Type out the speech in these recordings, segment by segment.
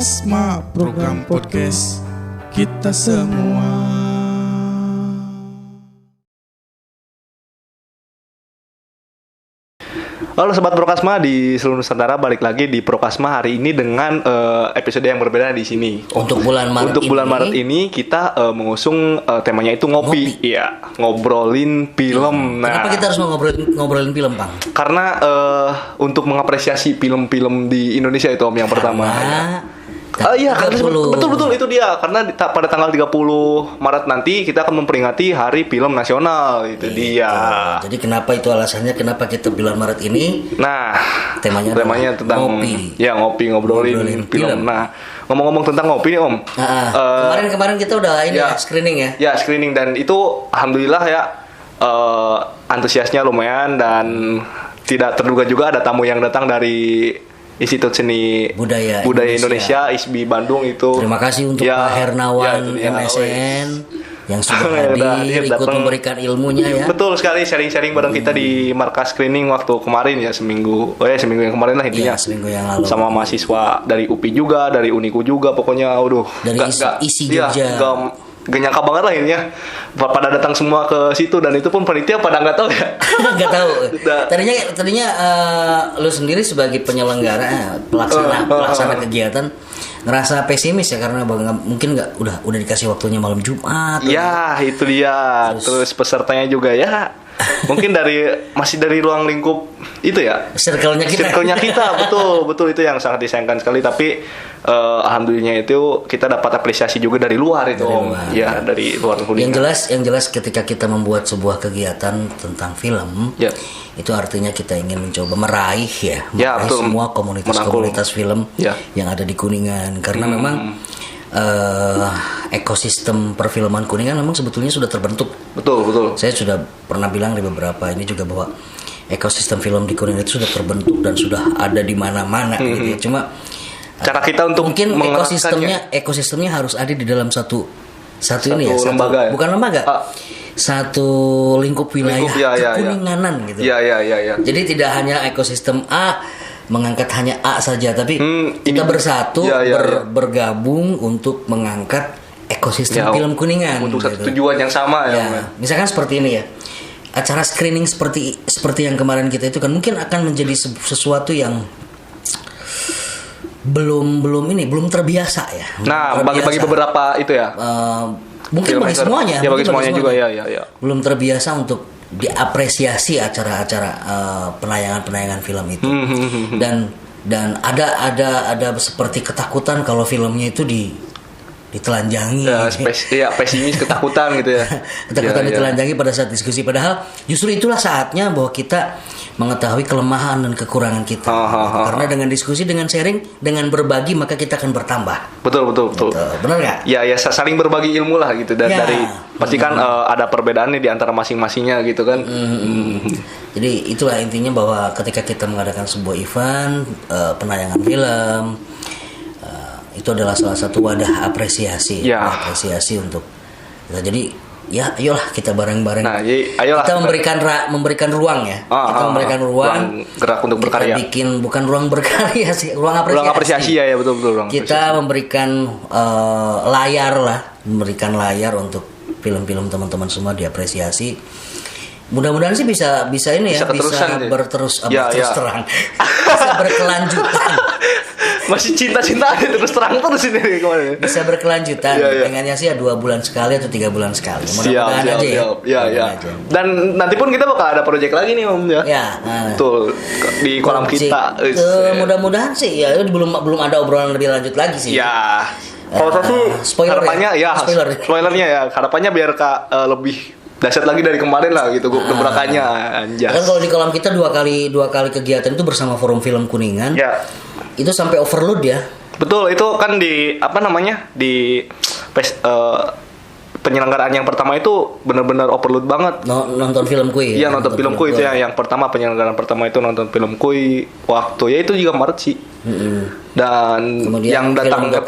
Prokasma, program podcast kita semua. Halo Sobat Prokasma di seluruh Nusantara, balik lagi di Prokasma hari ini dengan episode yang berbeda di sini. Untuk bulan Maret ini kita mengusung temanya itu ngopi. Iya, ngobrolin film. Kenapa kita harus ngobrolin film, Bang? Karena untuk mengapresiasi film-film di Indonesia itu Om yang pertama. Iya, betul itu dia. Karena pada tanggal 30 Maret nanti kita akan memperingati Hari Film Nasional. Itu dia. Jadi kenapa itu alasannya kenapa kita bulan Maret ini? Nah, temanya tentang ngopi. Ya, ngobrolin film. Nah, ngomong-ngomong tentang ngopi nih, Om. Kemarin kita udah screening ya. Ya, screening, dan itu alhamdulillah ya antusiasnya lumayan, dan tidak terduga juga ada tamu yang datang dari Institut Seni Budaya Indonesia ISBI Bandung itu. Terima kasih untuk Pak Hernawan MSN yang sudah hadir ikut memberikan ilmunya ya. Betul sekali, sharing-sharing bareng kita di markas screening waktu kemarin ya, seminggu yang kemarin lah intinya. Seminggu yang lalu. Sama mahasiswa dari UPI juga, dari Uniku juga, pokoknya dari isi Jogja. Gak nyangka banget lah ini ya, pada datang semua ke situ, dan itu pun panitia pada nggak tahu ya. Nggak tahu. Tadinya lu sendiri sebagai penyelenggara pelaksana kegiatan ngerasa pesimis ya, karena mungkin nggak udah dikasih waktunya malam Jumat. Ya itu dia. Terus pesertanya juga ya mungkin masih dari ruang lingkup itu ya, circle-nya kita. betul itu yang sangat disayangkan sekali. Tapi alhamdulillahnya itu kita dapat apresiasi juga dari luar itu, ya, dari luar Kuningan. Yang jelas ketika kita membuat sebuah kegiatan tentang film, itu artinya kita ingin mencoba meraih semua komunitas film yang ada di Kuningan, karena memang ekosistem perfilman Kuningan memang sebetulnya sudah terbentuk. Betul. Saya sudah pernah bilang di beberapa ini juga bahwa ekosistem film di Kuningan itu sudah terbentuk dan sudah ada di mana-mana gitu ya. Cuma cara kita untuk mungkin ekosistemnya harus ada di dalam satu lembaga, bukan lembaga. Satu lingkup wilayah kekuninganan gitu. Iya. Jadi tidak hanya ekosistem A mengangkat hanya A saja, tapi kita bersatu bergabung untuk mengangkat ekosistem film Kuningan untuk satu tujuan yang sama ya. Misalkan seperti ini ya, acara screening seperti yang kemarin kita itu kan mungkin akan menjadi sesuatu yang belum terbiasa ya. Nah, bagi beberapa itu ya. Mungkin bagi semuanya. Ya, bagi semuanya juga ya. Belum terbiasa untuk diapresiasi acara-acara penayangan film itu. Dan ada seperti ketakutan kalau filmnya itu ditelanjangi. Pesimis, ketakutan gitu ya. Ditelanjangi pada saat diskusi, padahal justru itulah saatnya bahwa kita mengetahui kelemahan dan kekurangan kita. Karena dengan diskusi, dengan sharing, dengan berbagi, maka kita akan bertambah. Betul. Benar nggak? Ya, saling berbagi ilmu lah gitu. Dan dari pasti kan ada perbedaannya di antara masing-masingnya gitu kan. Jadi itulah intinya, bahwa ketika kita mengadakan sebuah event penayangan film, itu adalah salah satu wadah apresiasi untuk kita. Jadi ayolah kita bareng-bareng. Nah, kita memberikan ruang ya. Kita memberikan ruang gerak untuk berkarya. Kita bikin bukan ruang berkarya sih, ruang apresiasi. Ya, betul ruang kita memberikan memberikan layar untuk film-film teman-teman semua diapresiasi. Mudah-mudahan sih bisa ini ya, bisa berterus terang. Bisa berkelanjutan. Masih cinta-cintaan terus terang terus ini kemarin. Bisa berkelanjutan. Pengennya sih 2 bulan sekali atau 3 bulan sekali. Mudah-mudahan aja ya. Dan nanti pun kita bakal ada proyek lagi nih Om ya. Betul. Di kolam kita. Mudah-mudahan sih ya, belum ada obrolan lebih lanjut lagi sih. Ya. Kalau harapannya spoilernya ya, harapannya biar lebih dahsyat lagi dari kemarin lah gitu gebrakannya. Kan kalau di kolam kita dua kali kegiatan itu bersama Forum Film Kuningan. Itu sampai overload ya. Betul, itu kan di penyelenggaraan yang pertama itu benar-benar overload banget. Nonton film kui. Iya, nonton film kui itu yang pertama, penyelenggaraan pertama itu nonton film kui waktu ya itu juga Maret sih. Dan kemudian yang datangnya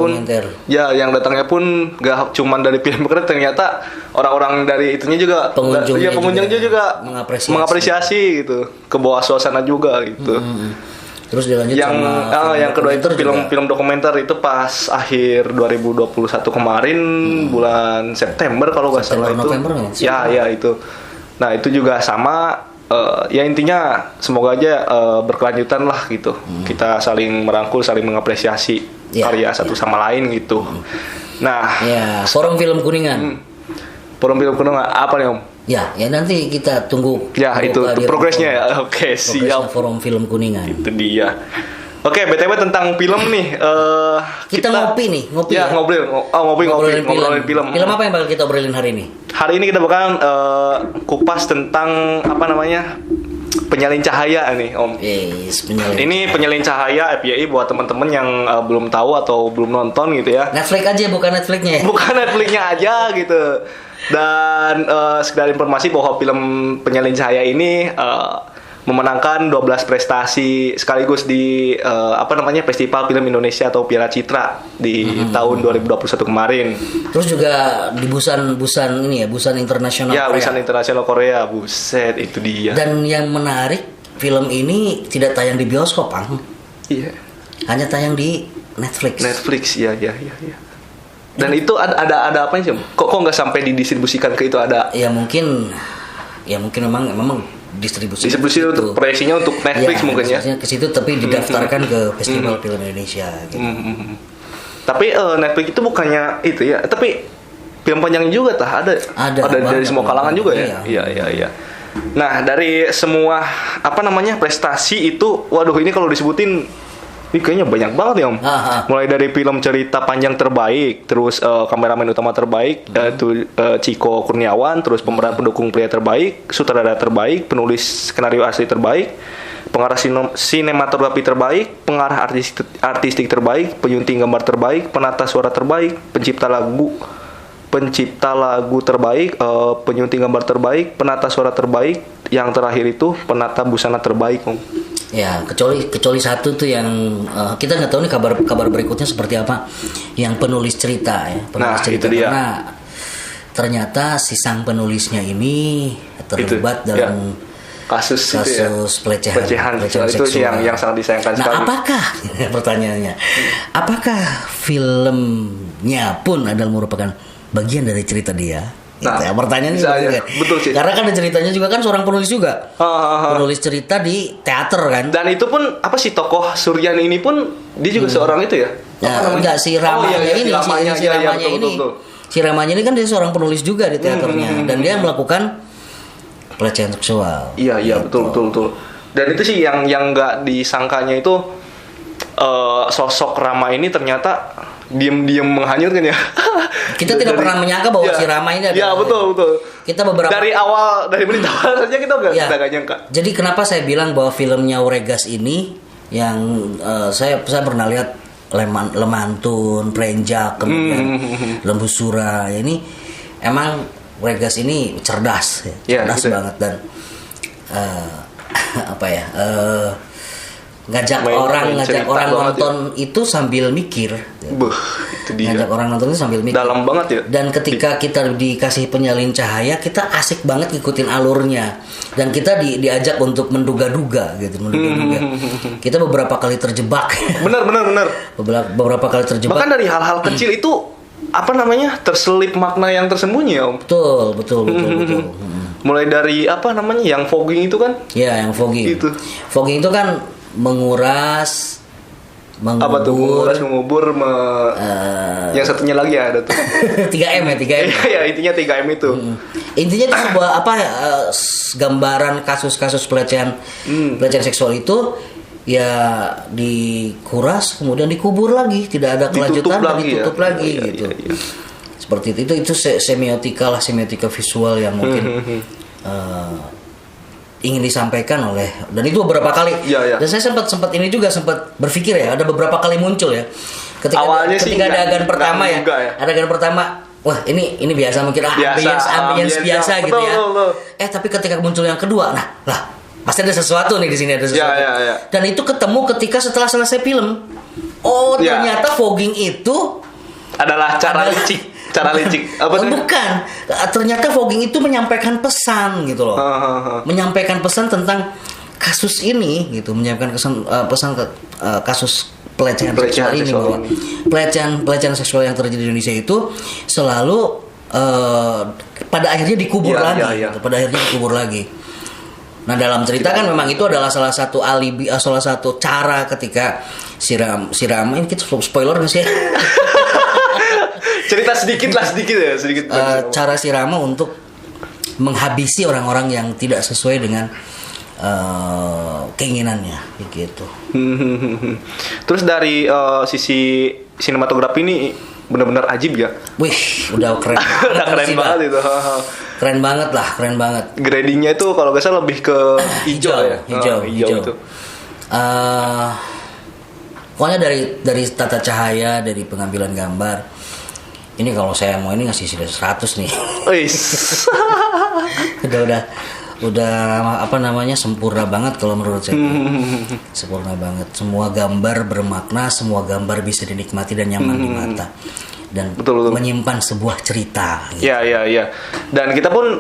pun gak cuman dari film keren, ternyata orang-orang dari itunya juga pengunjungnya juga mengapresiasi gitu, ke bawah suasana juga gitu. Terus dilanjut yang kedua itu film dokumenter itu pas akhir 2021 kemarin bulan September kalau nggak salah itu. November, ya itu. Nah itu juga sama. Ya intinya semoga aja berkelanjutan lah gitu. Kita saling merangkul, saling mengapresiasi karya satu sama lain gitu. Nah, Forum Film Kuningan. Forum Film Kuningan apa nih Om? Ya nanti kita tunggu. Ya itu progresnya ya. Oke, siap. Forum Film Kuningan. Itu dia. Oke, BTW tentang film nih. Kita ngopi. Ya, ngobrolin film. Film apa yang bakal kita obrolin hari ini? Hari ini kita bakalan kupas tentang penyalin cahaya nih, Om. Ini penyalin cahaya FYI buat teman-teman yang belum tahu atau belum nonton gitu ya. Netflix aja, bukan Netflixnya. Bukan Netflixnya aja gitu. Dan sekedar informasi bahwa film penyalin cahaya ini memenangkan 12 prestasi sekaligus di Festival Film Indonesia atau Piala Citra di tahun 2021 kemarin. Terus juga di Busan Internasional Korea. Busan Internasional Korea, buset itu dia. Dan yang menarik, film ini tidak tayang di bioskop, Ang. Iya. Hanya tayang di Netflix. Ya. Dan itu ada apa sih? Kok nggak sampai didistribusikan ke itu ada? Ya mungkin memang distribusi untuk proyeksinya untuk Netflix mungkin ya. Ke situ tapi didaftarkan ke Festival Film Indonesia gitu. Tapi Netflix itu bukannya itu ya, tapi film panjangnya juga ada dari semua kalangan juga ya. Iya. Nah, dari semua prestasi itu, waduh ini kalau disebutin ini kayaknya banyak banget ya Om. Mulai dari film cerita panjang terbaik, terus kameramen utama terbaik yaitu Ciko Kurniawan, terus pemeran pendukung pria terbaik, sutradara terbaik, penulis skenario asli terbaik, pengarah sinematografi terbaik, pengarah artistik terbaik, penyunting gambar terbaik, penata suara terbaik, pencipta lagu terbaik, penyunting gambar terbaik, penata suara terbaik, yang terakhir itu penata busana terbaik Om. Ya, kecuali satu tuh yang kita nggak tahu nih kabar berikutnya seperti apa, yang penulis cerita ya. Itu dia. Karena ternyata si sang penulisnya ini terlibat dalam kasus pelecehan itu seksual. yang sangat disayangkan sekali. Nah, apakah pertanyaannya? Apakah filmnya pun adalah merupakan bagian dari cerita dia? Pertanyaannya kan. Betul sih. Karena kan ceritanya juga kan seorang penulis juga. Penulis cerita di teater kan. Dan itu pun tokoh Suryan ini pun dia juga seorang itu ya. Enggak si Ramanya ini. Si Ramanya ini kan dia seorang penulis juga di teaternya dan dia melakukan pelecehan seksual. Iya, betul. Dan itu sih yang enggak disangkanya itu sosok Rama ini ternyata diam-diam menghanyutkan ya. Kita tidak pernah menyangka bahwa si Rama ini ada. Ya, betul. Kita dari menit awal saja kita enggak nyangka. Jadi kenapa saya bilang bahwa filmnya Uregas ini yang saya pernah lihat Lemantun, Prenjak, kemudian Lembu Sura. Ini emang Uregas ini cerdas cerdas banget dan ngajak orang nonton itu sambil mikir. Itu dia. Ngajak orang nonton itu sambil mikir. Dalam banget ya. Dan ketika kita dikasih penyalin cahaya, kita asik banget ngikutin alurnya. Dan kita diajak untuk menduga-duga gitu, Kita beberapa kali terjebak. Benar. Beberapa kali terjebak. Bahkan dari hal-hal kecil itu terselip makna yang tersembunyi ya Om. Betul. Mulai dari yang fogging itu kan? Ya, yang fogging. Itu. Fogging itu kan menguras, mengubur, yang satunya lagi ada tuh 3M. Ya, intinya 3M itu. Intinya itu sebuah gambaran kasus-kasus pelecehan seksual itu ya dikuras kemudian dikubur lagi, tidak ada kelanjutan dan ditutup lagi gitu. Iya. Seperti itu semiotika visual yang mungkin ingin disampaikan dan itu beberapa kali. Dan saya sempat berpikir ya, ada beberapa kali muncul ya. Ketika ada adegan pertama adegan pertama, wah ini biasa mungkin ambience biasa gitu ya. Tapi ketika muncul yang kedua, pasti ada sesuatu nih di sini, ada sesuatu. Dan itu ketemu ketika setelah selesai film. Ternyata fogging itu adalah cara licik. Bukan. Ternyata fogging itu menyampaikan pesan gitu loh. Menyampaikan pesan tentang kasus ini gitu, menyiapkan pesan kasus pelecehan seksual ini, bahwa pelecehan seksual yang terjadi di Indonesia itu selalu pada akhirnya dikubur lagi. Gitu, pada akhirnya dikubur lagi. Nah, dalam cerita kan memang itu adalah salah satu alibi, salah satu cara ketika si Rama, ini kita spoiler nggak sih? Cerita sedikit ya, sedikit. Cara si Rama untuk menghabisi orang-orang yang tidak sesuai dengan keinginannya, gitu. Terus dari sisi sinematografi ini benar-benar ajib ya. Wih, udah keren. Udah keren banget itu. Keren banget lah, keren banget. Gradingnya itu kalau nggak salah lebih ke hijau ya. Hijau. Itu. Pokoknya dari tata cahaya, dari pengambilan gambar. Ini kalau saya mau ini ngasih 100 nih. udah apa namanya, sempurna banget kalau menurut saya. Sempurna banget. Semua gambar bermakna, semua gambar bisa dinikmati dan nyaman di mata. Dan betul. Menyimpan sebuah cerita. Gitu. Ya. Dan kita pun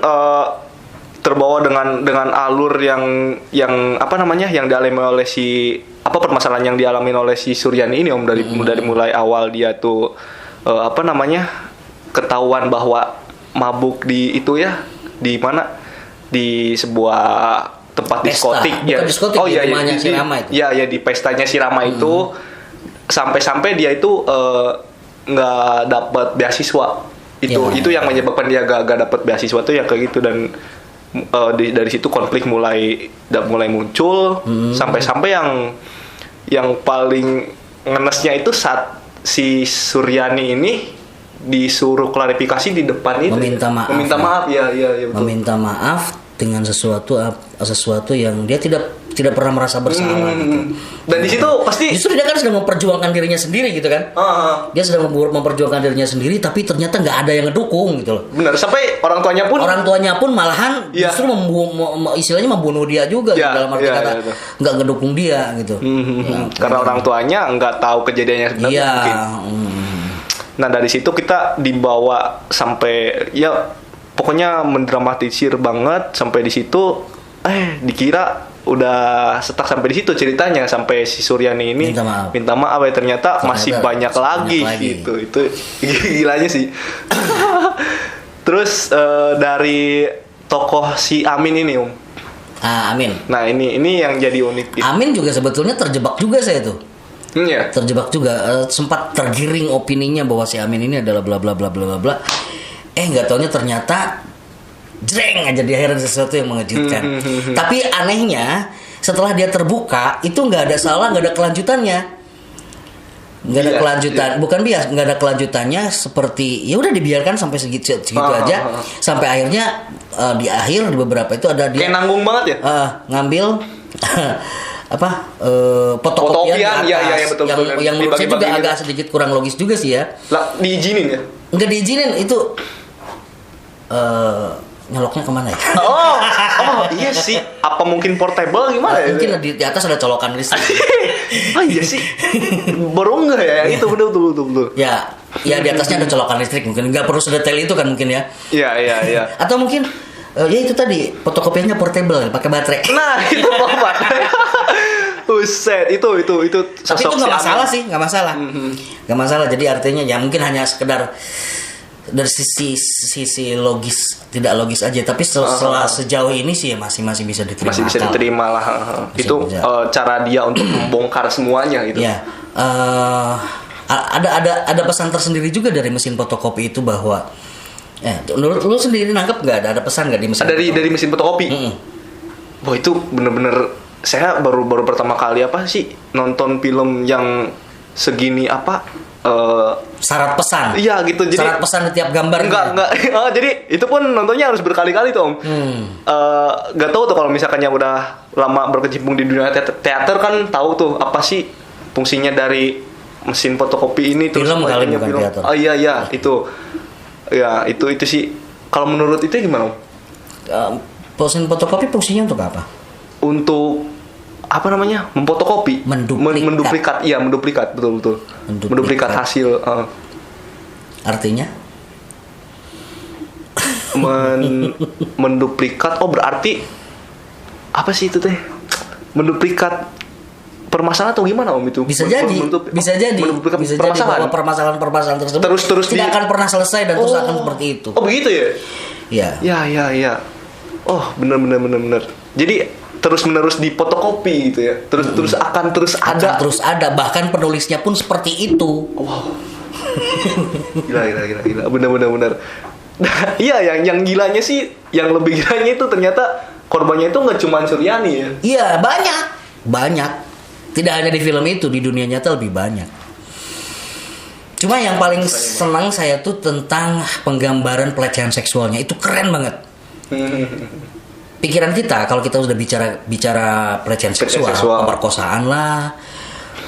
terbawa dengan alur yang apa namanya, yang dialami oleh permasalahan yang dialami oleh si Suryani ini, Om, dari mulai awal dia tuh ketahuan bahwa mabuk di itu ya, di mana, di sebuah tempat diskotik ya. Si Rama itu. Ya, di pestanya si Rama itu, sampai dia itu nggak dapat beasiswa. Itu yang menyebabkan dia gak dapat beasiswa tuh yang kayak gitu. Dan dari situ konflik mulai muncul, sampai yang paling ngenesnya itu saat si Suryani ini disuruh klarifikasi di depan itu, meminta maaf, ya betul. Meminta maaf dengan sesuatu yang dia tidak pernah merasa bersalah gitu. Dan di situ pasti justru dia kan sedang memperjuangkan dirinya sendiri gitu kan. Dia sedang memperjuangkan dirinya sendiri, tapi ternyata nggak ada yang ngedukung gitu loh. Benar, sampai orang tuanya pun malahan justru istilahnya membunuh dia juga gitu, dalam arti kata nggak ngedukung dia gitu. Karena orang tuanya nggak tahu kejadiannya sebenarnya mungkin. Nah, dari situ kita dibawa sampai pokoknya mendramatisir banget sampai di situ. Dikira udah stuck sampai di situ ceritanya, sampai si Suryani ini minta maaf ternyata masih banyak lagi gitu. Itu gilanya sih. Terus dari tokoh si Amin ini, Om. Amin. Nah, ini yang jadi unik. Amin juga sebetulnya terjebak juga saya tuh. Iya. Terjebak juga, sempat tergiring opininya bahwa si Amin ini adalah bla bla bla bla bla bla. Nggak taunya ternyata jreng aja di akhiran sesuatu yang mengejutkan. Tapi anehnya setelah dia terbuka itu nggak ada salah, nggak ada kelanjutannya. Nggak ada kelanjutan, bukan bias, nggak ada kelanjutannya, seperti ya udah dibiarkan sampai segitu aja. Sampai akhirnya di akhir di beberapa itu ada dia kayak nanggung banget ya. Ngambil fotokopian ya, betul, yang menurut saya juga agak sedikit kurang logis juga sih ya. Lah, diizinin ya? Nggak diizinin itu. Nyoloknya kemana ya? Oh iya sih. Apa mungkin portable gimana ya? Mungkin di atas ada colokan listrik. Iya sih. Baru nggak ya? Itu betul. Ya di atasnya ada colokan listrik, mungkin nggak perlu sedetail itu kan mungkin ya? Iya. Atau mungkin ya itu tadi fotokopiannya portable, pakai baterai. Nah, itu baterai. Buset, itu tapi itu nggak masalah sih, nggak masalah. Nggak masalah. Jadi artinya ya mungkin hanya sekedar dari sisi logis, tidak logis aja, tapi sejauh ini sih ya masih bisa diterima. Masih bisa diterima lah. Itu cara dia untuk membongkar semuanya gitu. Ya. Ada pesan tersendiri juga dari mesin fotokopi itu bahwa menurut lu sendiri nangkep nggak ada pesan nggak di mesin fotokopi? Dari mesin fotokopi. Wah, itu bener-bener saya baru pertama kali nonton film yang segini syarat pesan. Iya gitu. Jadi syarat pesan di tiap gambar. Enggak. Jadi itu pun nontonnya harus berkali-kali tuh, Om. Gak tahu tuh kalau misalkan yang udah lama berkecimpung di dunia teater kan tahu tuh apa sih fungsinya dari mesin fotokopi ini. Film kali bukan teater. Oh iya itu. Ya itu sih. Kalau menurut itu gimana, Om? Mesin fotokopi fungsinya untuk apa? Untuk memfotokopi, menduplikat. Iya, menduplikat, betul. Menduplikat hasil. Artinya? Menduplikat. Oh, berarti apa sih itu teh? menduplikat permasalahan atau gimana Om itu? Bisa jadi bahwa permasalahan tersebut terus tidak akan pernah selesai dan terus akan seperti itu. Oh begitu ya? Iya. Ya. Oh benar. Jadi terus menerus difotokopi gitu ya. Terus akan ada. Bahkan penulisnya pun seperti itu. Wow. Gila. Benar. Iya, yang gilanya sih, yang lebih gilanya itu ternyata korbannya itu nggak cuma Suryani ya. Iya, banyak. Tidak hanya di film itu, di dunia nyata lebih banyak. Cuma yang paling senang saya tuh tentang penggambaran pelecehan seksualnya, itu keren banget. Pikiran kita kalau kita sudah bicara pelecehan seksual, pemerkosaan lah,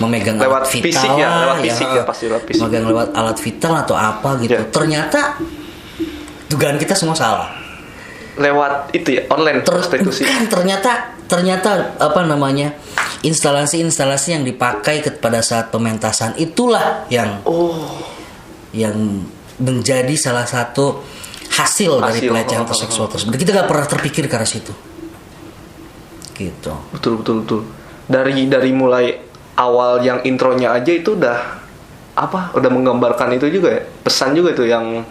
memegang lewat alat vital fisik ya, lewat fisik ya, pasti lewat fisik. Memegang lewat alat vital atau apa gitu. Ternyata dugaan kita semua salah. Lewat itu ya, online prostitusi. Ternyata apa namanya? Instalasi yang dipakai pada saat pementasan itulah yang menjadi salah satu hasil dari pelecehan seksual tersebut. Kita gak pernah terpikir ke arah situ. Gitu. Betul. Dari mulai awal yang intronya aja itu udah menggambarkan itu juga ya. Pesan juga tuh yang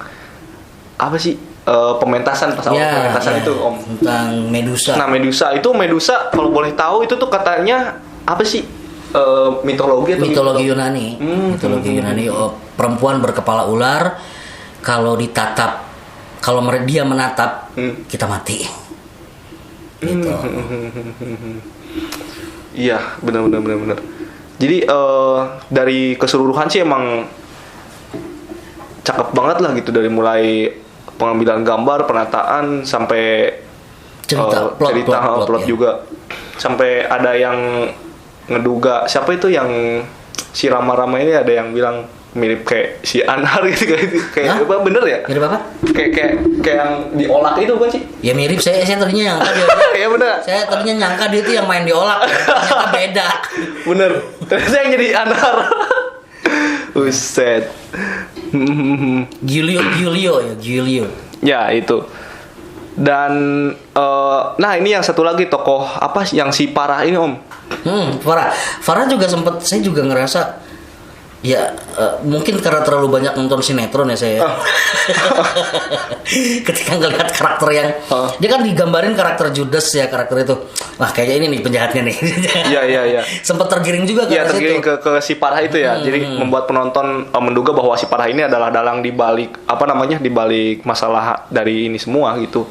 apa sih? Pementasan pementasan itu Om tentang Medusa. Nah Medusa kalau boleh tahu itu tuh katanya apa sih mitologi Yunani. Mitologi Yunani. Perempuan berkepala ular, kalau dia menatap kita mati. Gitu. Iya benar. Jadi dari keseluruhan sih emang cakep banget lah gitu, dari mulai pengambilan gambar, penataan sampai plot juga. Sampai ada yang ngeduga siapa itu yang si Rama ini, ada yang bilang mirip kayak si Anhar gitu kayak apa, bener ya? Mirip apa? Kayak yang diolak itu bukan sih? Ya mirip, saya tadinya nyangka dia. Ya bener. Saya tadinya nyangka dia itu yang main diolak. Ternyata beda. Bener. Ternyata yang jadi Anhar. Buset. Giulio. Ya itu. Dan nah ini yang satu lagi tokoh apa yang si Farah ini Om. Farah juga saya juga ngerasa ya mungkin karena terlalu banyak nonton sinetron ya saya. Ketika ngelihat karakter yang dia kan digambarin karakter Judas ya, karakter itu. Wah kayaknya ini nih penjahatnya nih. Iya. Sempat tergiring juga ke situ. Tergiring ke si Farah itu ya. Jadi membuat penonton menduga bahwa si Farah ini adalah dalang di balik di balik masalah dari ini semua gitu.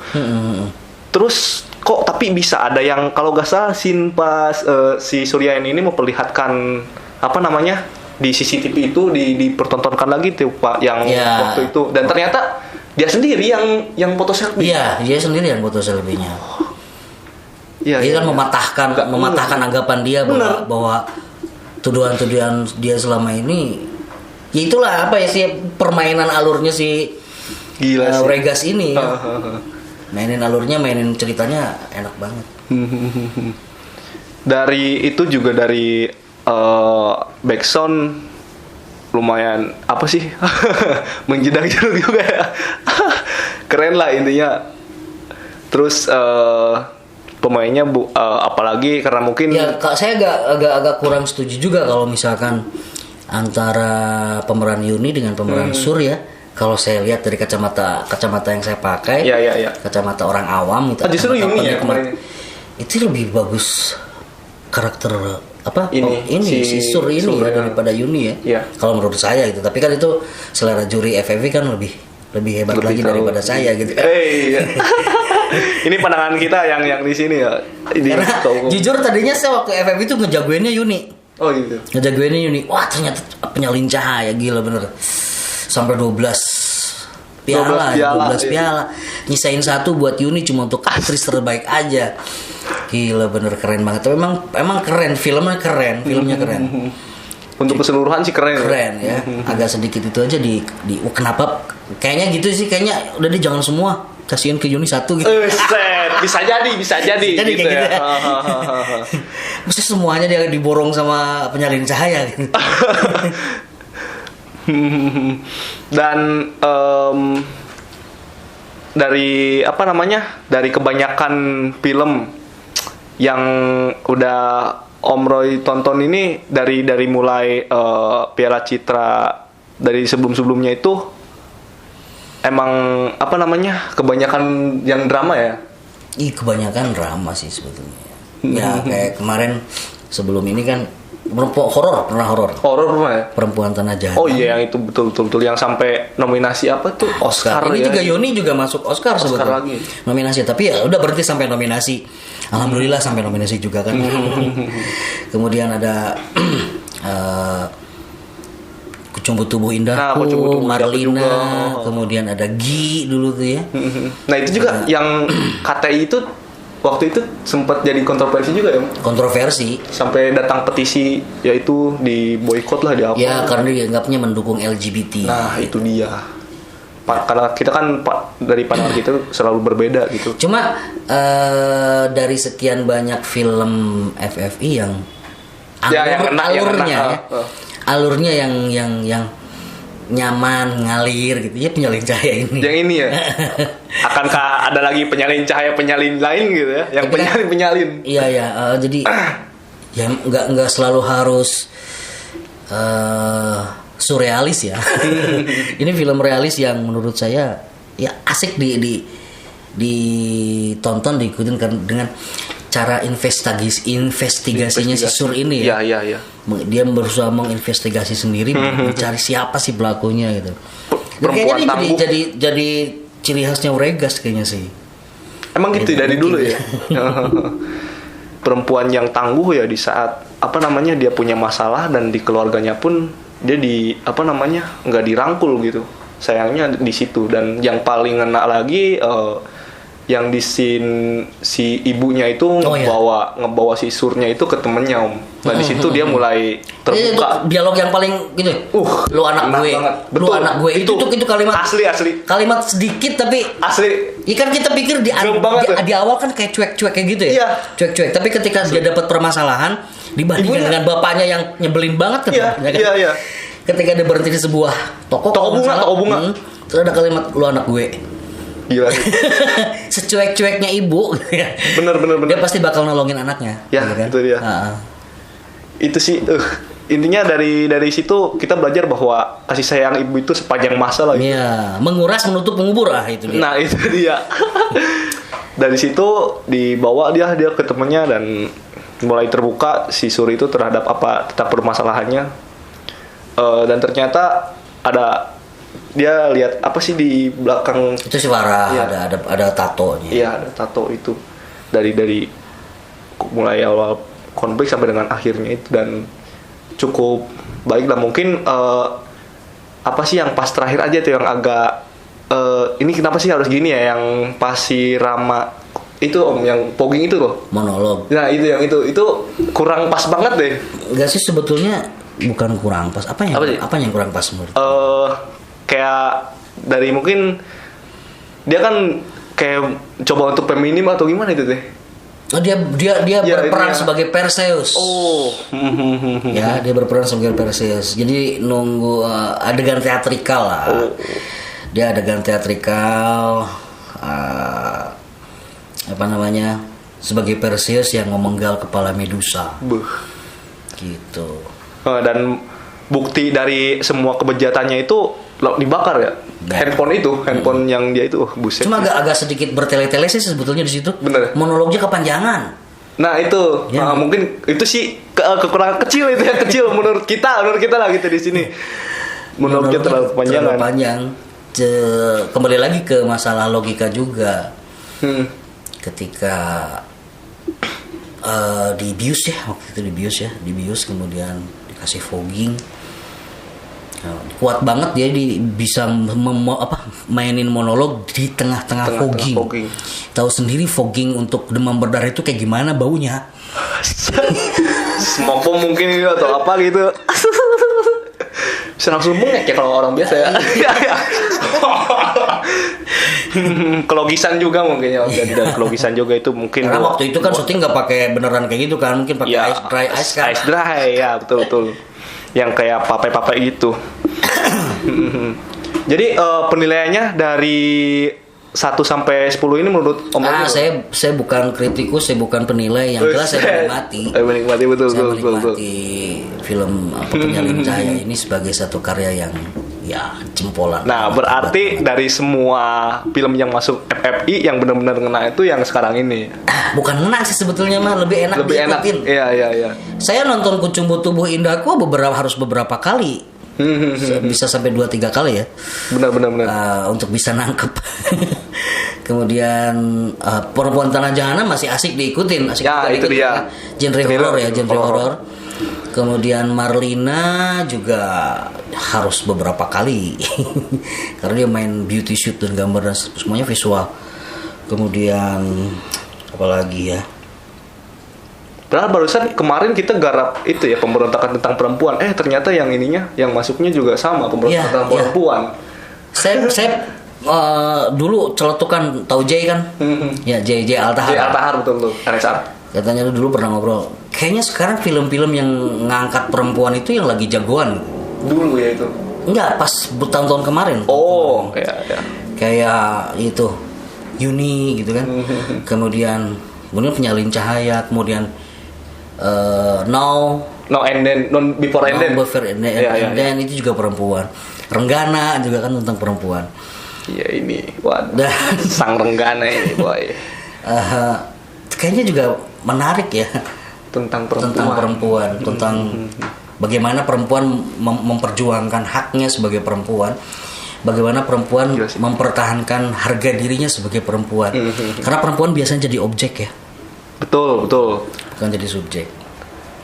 Terus kok tapi bisa ada yang kalau nggak salah scene pas si Suryani ini memperlihatkan di CCTV itu dipertontonkan lagi tuh Pak yang waktu itu, dan ternyata dia sendiri yang foto selfie. Iya, dia sendiri yang foto selfie-nya. Dia kan mematahkan anggapan dia bahwa tuduhan-tuduhan dia selama ini. Ya itulah permainan alurnya si Regas ini. Mainin alurnya, mainin ceritanya enak banget. Dari itu juga dari backsound lumayan menjedak-jeduk juga ya. Keren lah intinya. Terus pemainnya apalagi karena mungkin saya agak kurang setuju juga kalau misalkan antara pemeran Yuni dengan pemeran Sur ya. Kalau saya lihat dari kacamata yang saya pakai, kacamata orang awam gitu. Justru Yuni ya kemarin. Itu lebih bagus karakter si Sur ini daripada Yuni ya. Kalau menurut saya gitu. Tapi kan itu selera juri FFV kan lebih hebat lagi daripada saya gitu. Ini pandangan kita yang di sini ya. Karena jujur tadinya saya waktu FFV itu ngejagoinnya Yuni. Oh gitu. Ngejagoinnya Yuni. Wah ternyata penyalin cahaya gila bener. Sampai 12 piala. Nyisain 1 buat Yuni cuma untuk aktris terbaik aja. Gila bener keren banget. Tapi emang keren, filmnya keren. Untuk keseluruhan sih keren ya. Agak sedikit itu aja kenapa kayaknya gitu sih, kayaknya udah jangan semua, kasihin ke Yuni 1 gitu. Bisa jadi gitu ya. Mesti semuanya dia diborong sama penyalin cahaya gitu. Dan dari dari kebanyakan film yang udah Om Roy tonton ini dari mulai Piala Citra dari sebelum-sebelumnya itu emang apa namanya kebanyakan yang drama ya? Kebanyakan drama sih sebetulnya. Ya kayak kemarin sebelum ini kan horor pernah ya? Perempuan Tanah Jahanam. Oh iya, yang itu betul yang sampai nominasi apa tuh Oscar ini ya. juga Yoni juga masuk Oscar sebetulnya. Lagi. Nominasi, tapi ya udah berhenti sampai nominasi. Alhamdulillah sampai nominasi juga kan. Kemudian ada Kucumbu Tubuh Indahku, Marlina, kemudian ada Gi dulu tuh ya. Nah itu juga yang KTI itu waktu itu sempat jadi kontroversi juga ya. Kontroversi. Sampai datang petisi yaitu di boykot lah di apa. Ya karena dianggapnya mendukung LGBT. Nah itu dia. Karena kita kan dari pandangan kita selalu berbeda gitu. Cuma dari sekian banyak film FFI yang alurnya yang nyaman, ngalir gitu ya, Penyalin Cahaya ini. Yang ini ya. Akankah ada lagi penyalin lain gitu ya? Yang penyalin. Iya jadi ya nggak selalu harus surrealis ya. Ini film realis yang menurut saya ya asik ditonton, diikutin dengan cara investigasinya si Sur ini ya. Iya. Dia berusaha menginvestigasi sendiri, mencari siapa sih pelakunya gitu. Perempuan kayaknya jadi ciri khasnya Uregas kayaknya sih. Emang gitu dari dulu ya. Perempuan yang tangguh ya di saat dia punya masalah, dan di keluarganya pun dia nggak dirangkul gitu. Sayangnya di situ. Dan yang paling ngena lagi yang di scene si ibunya itu ngebawa si Surnya itu ke temennya Om. Nah di situ dia mulai terbuka. Dialog yang paling gitu. Lu anak gue. Lu anak gue. Itu kalimat asli. Kalimat sedikit tapi asli. Ikan kita pikir di awal kan kayak cuek-cuek kayak gitu ya. Iya. Cuek-cuek. Tapi ketika dia dapat permasalahan dibandingkan dengan bapaknya yang nyebelin banget kan. Iya. Ketika dia berhenti di sebuah toko bunga. Terus ada kalimat lu anak gue. Gila. Secuek-cueknya ibu. Bener. Dia pasti bakal nolongin anaknya. Ya, kan? Itu dia. Itu sih intinya dari situ kita belajar bahwa kasih sayang ibu itu sepanjang masa lah. Iya, menguras, menutup, mengubur itu dia. Nah, itu dia. Dari situ dibawa dia ke temennya dan mulai terbuka si Suri itu terhadap tetap permasalahannya. Dan ternyata dia lihat apa sih di belakang itu si Farah ya. ada tatonya. Iya, ada tato itu dari mulai awal konflik sampai dengan akhirnya itu, dan cukup baik lah. Mungkin apa sih yang pas terakhir aja tuh yang agak ini kenapa sih harus gini ya, yang pas si Rama itu Om yang pogging itu loh, monolog. Nah itu kurang pas banget deh. Enggak sih sebetulnya, bukan kurang pas. Apa yang kurang pas menurut? Kayak dari mungkin dia kan kayak coba untuk feminim atau gimana itu teh? Oh dia berperan sebagai Perseus. Oh. Ya, dia berperan sebagai Perseus. Jadi nunggu adegan teatrikal lah. Oh. Dia adegan teatrikal sebagai Perseus yang memenggal kepala Medusa. Gitu. Dan bukti dari semua kebejatannya itu dibakar ya. Handphone yang dia itu buset. Cuma agak sedikit bertele-tele sih sebetulnya di situ. Bener. Monolognya kepanjangan. Nah itu mungkin itu sih kekurangan kecil itu yang kecil menurut kita lah gitu di sini. Monolognya terlalu panjang. Kembali lagi ke masalah logika juga. Ketika dibius kemudian dikasih fogging. Kuat banget dia bisa mainin monolog di tengah-tengah fogging. Tahu sendiri fogging untuk demam berdarah itu kayak gimana baunya. Smoke mungkin itu atau apa gitu. Bisa langsung bengek ya kalau orang biasa ya. Kelogisan juga mungkin ya. Dan kelogisan juga itu mungkin. Karena waktu itu kan syuting nggak pakai beneran kayak gitu kan, mungkin pakai ice kan. Ice dry ya, betul. Yang kayak papai gitu. Jadi penilaiannya dari 1 sampai 10 ini menurut Om Roni? Saya bukan kritikus, saya bukan penilai, yang jelas saya menikmati. Saya menikmati betul. Film Penyalin Cahaya ini sebagai satu karya yang ya jempolan. Nah, berarti dari semua film yang masuk FFI yang benar-benar ngena itu yang sekarang ini. Bukan ngena sih sebetulnya mah, lebih enak diikutin. Iya. Saya nonton Kucumbu Tubuh Indahku harus beberapa kali. Bisa sampai 2-3 kali ya. Benar. Untuk bisa nangkep. Kemudian Perempuan Tanah Jahanam masih asik diikutin, itu dia. Genre horor. Kemudian Marlina juga harus beberapa kali karena dia main beauty shoot dan gambar dan semuanya visual. Kemudian apalagi ya? Padahal barusan kemarin kita garap itu ya, pemberontakan tentang perempuan. Ternyata yang ininya, yang masuknya juga sama, pemberontakan tentang perempuan. Saya dulu celetukan, tahu Jay kan? Ya, Jay Altahar. Jay Altahar, betul. RSR. Katanya dulu pernah ngobrol. Kayaknya sekarang film-film yang ngangkat perempuan itu yang lagi jagoan. Dulu ya itu? Enggak, pas tahun-tahun kemarin. Oh, ya. Kayak itu Yuni gitu kan. Kemudian Penyalin Cahaya, kemudian No and Then, Before and Then itu juga perempuan. Renggana juga kan tentang perempuan. Iya ini, waduh, sang Renggana ini boy. Kayaknya juga menarik ya tentang perempuan. Tentang bagaimana perempuan memperjuangkan haknya sebagai perempuan. Bagaimana perempuan mempertahankan harga dirinya sebagai perempuan. Karena perempuan biasanya jadi objek ya. Betul. Bukan jadi subjek.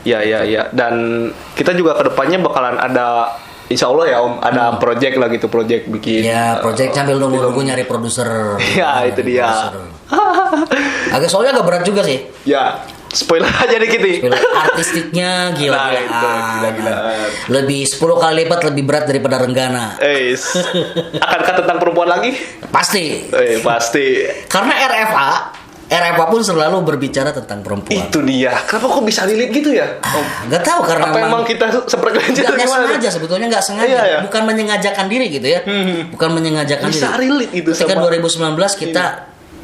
Ya. Dan kita juga kedepannya bakalan ada, insya Allah ya Om, ada project lah gitu, project bikin. Ya, project sambil nunggu nyari produser. Ya, itu dia. Soalnya agak berat juga sih. Ya, spoiler aja dikit nih. Artistiknya gila-gilaan. Lebih 10 kali lipat lebih berat daripada Renggana. Akankah tentang perempuan lagi? Pasti. Pasti. Karena RFA pun selalu berbicara tentang perempuan. Itu dia. Kenapa kok bisa relate gitu ya? Gak tahu karena apa emang kita sefrekuensi atau gimana? Sengaja sebetulnya nggak sengaja. Iya. Bukan menyengajakan diri gitu ya. Bukan menyengajakan bisa diri. Relate itu. Ketika 2019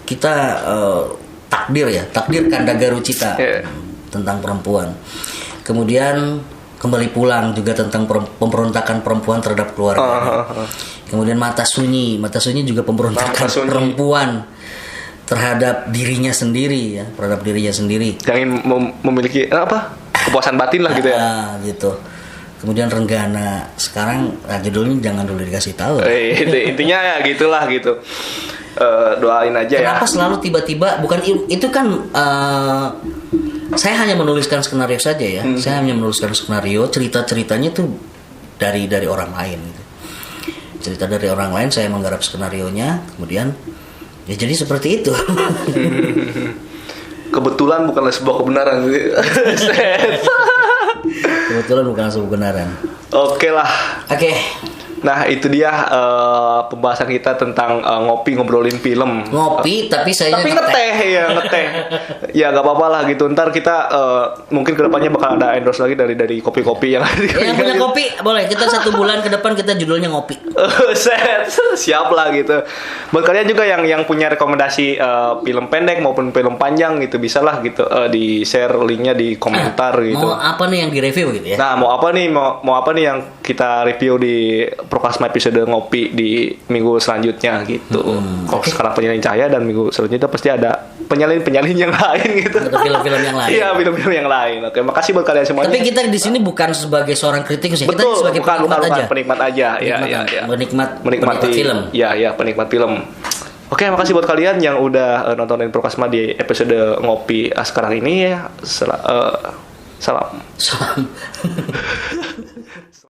kita takdir Kanda Garucita tentang perempuan. Kemudian Kembali Pulang juga tentang pemberontakan perempuan terhadap keluarga. Kemudian Mata Sunyi juga pemberontakan perempuan terhadap dirinya sendiri ya, Yang ingin memiliki kepuasan batin lah gitu ya. Gitu. Kemudian Renggana sekarang judulnya jangan dulu dikasih tahu. Intinya ya gitulah gitu. Doain aja. Kenapa selalu tiba-tiba bukan itu kan saya hanya menuliskan skenario saja ya. Saya hanya menuliskan skenario, cerita-ceritanya tuh dari orang lain gitu. Cerita dari orang lain, saya menggarap skenarionya, kemudian ya jadi seperti itu. Kebetulan bukanlah sebuah kebenaran. Kebetulan bukanlah sebuah kebenaran. Oke. Nah itu dia pembahasan kita tentang ngobrolin film. Tapi ngeteh. Ya nggak apa-apa lah gitu. Ntar kita mungkin kedepannya bakal ada endorse lagi dari kopi-kopi yang punya kopi boleh. Kita 1 bulan ke depan kita judulnya ngopi. Siap lah gitu. Buat kalian juga yang punya rekomendasi film pendek maupun film panjang gitu, bisa lah gitu di share linknya di komentar gitu. Mau apa nih yang direview gitu ya? Nah mau apa nih yang kita review di Prokasma episode ngopi di minggu selanjutnya gitu. Sekarang Penyalin Cahaya dan minggu selanjutnya pasti ada penyalin yang lain gitu. Atau film-film yang lain. Iya, film-film yang lain. Oke, makasih buat kalian semuanya. Tapi kita di sini bukan sebagai seorang kritikus ya. Kita sebagai penikmat aja. Menikmati film. Iya, penikmat film. Oke, makasih buat kalian yang udah nontonin Prokasma di episode ngopi sekarang ini ya. Salam.